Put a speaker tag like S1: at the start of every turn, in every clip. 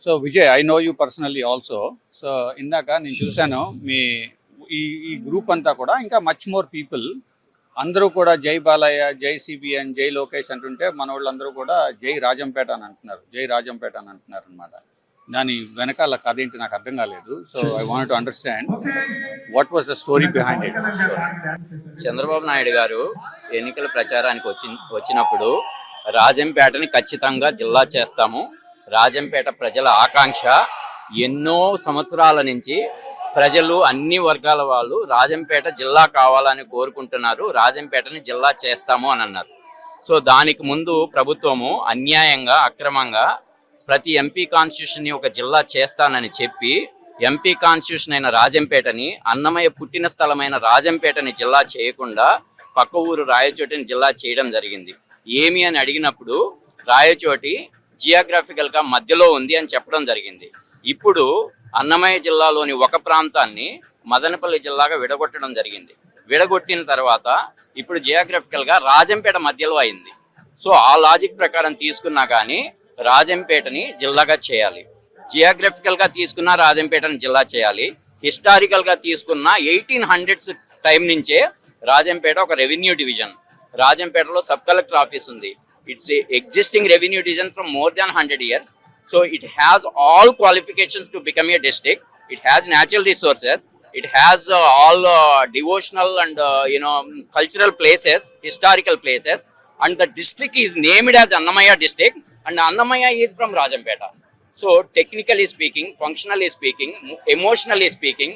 S1: So Vijay, I know you personally also. So ఇందాక నేను చూశాను మీ ఈ గ్రూప్ అంతా కూడా, ఇంకా మచ్ మోర్ పీపుల్ అందరూ కూడా జై బాలయ్య, జై సిబిఎన్, జై లోకేష్ అంటుంటే మన వాళ్ళందరూ కూడా జై రాజంపేట అని అంటున్నారు, జై రాజంపేట అని అంటున్నారు అనమాట. దాని వెనకాల కథ ఏంటి నాకు అర్థం కాలేదు. So I want to understand what was the story behind it.
S2: Chandrababu Naidu గారు ఎన్నికల ప్రచారానికి వచ్చినప్పుడు రాజంపేటని ఖచ్చితంగా జిల్లా చేస్తాము, రాజంపేట ప్రజల ఆకాంక్ష, ఎన్నో సంవత్సరాల నుంచి ప్రజలు అన్ని వర్గాల వాళ్ళు రాజంపేట జిల్లా కావాలని కోరుకుంటున్నారు, రాజంపేటని జిల్లా చేస్తాము అని అన్నారు. సో దానికి ముందు ప్రభుత్వము అన్యాయంగా అక్రమంగా ప్రతి ఎంపీ కాన్స్టిట్యూషన్ని ఒక జిల్లా చేస్తానని చెప్పి ఎంపీ కాన్స్టిట్యూషన్ అయిన రాజంపేటని, అన్నమయ్య పుట్టిన స్థలమైన రాజంపేటని జిల్లా చేయకుండా పక్క ఊరు రాయచోటిని జిల్లా చేయడం జరిగింది. ఏమి అని అడిగినప్పుడు రాయచోటి జియోగ్రఫికల్గా మధ్యలో ఉంది అని చెప్పడం జరిగింది. ఇప్పుడు అన్నమయ్య జిల్లాలోని ఒక ప్రాంతాన్ని మదనపల్లి జిల్లాగా విడగొట్టడం జరిగింది. విడగొట్టిన తర్వాత ఇప్పుడు జియోగ్రఫికల్గా రాజంపేట మధ్యలో అయింది. సో ఆ లాజిక్ ప్రకారం తీసుకున్నా కానీ రాజంపేటని జిల్లాగా చేయాలి, జియోగ్రఫికల్గా తీసుకున్న రాజంపేటని జిల్లా చేయాలి, హిస్టారికల్గా తీసుకున్న 1800s టైం నుంచే రాజంపేట ఒక రెవెన్యూ డివిజన్. రాజంపేటలో సబ్ కలెక్టర్ ఆఫీస్ ఉంది. It's existing revenue division from more than 100 years. So it has all qualifications to become a district. It has natural resources. It has all devotional and cultural places, historical places. And the district is named as Annamaya district. And Annamaya is from Rajampeta. So technically speaking, functionally speaking, emotionally speaking,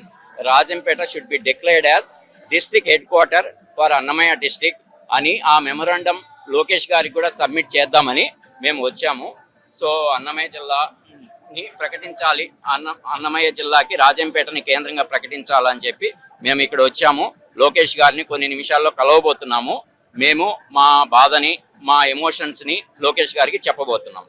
S2: Rajampeta should be declared as district headquarter for Annamaya district. అని ఆ memorandum Lokesh గారికి కూడా submit చేద్దామని మేము వచ్చాము. So Annamayya జిల్లాని ప్రకటించాలి, అన్నమయ్య జిల్లాకి రాజంపేటని కేంద్రంగా ప్రకటించాలని చెప్పి మేము ఇక్కడ వచ్చాము. లోకేష్ గారిని కొన్ని నిమిషాల్లో కలవబోతున్నాము. మేము మా బాధని, మా ఎమోషన్స్ని లోకేష్ గారికి చెప్పబోతున్నాము.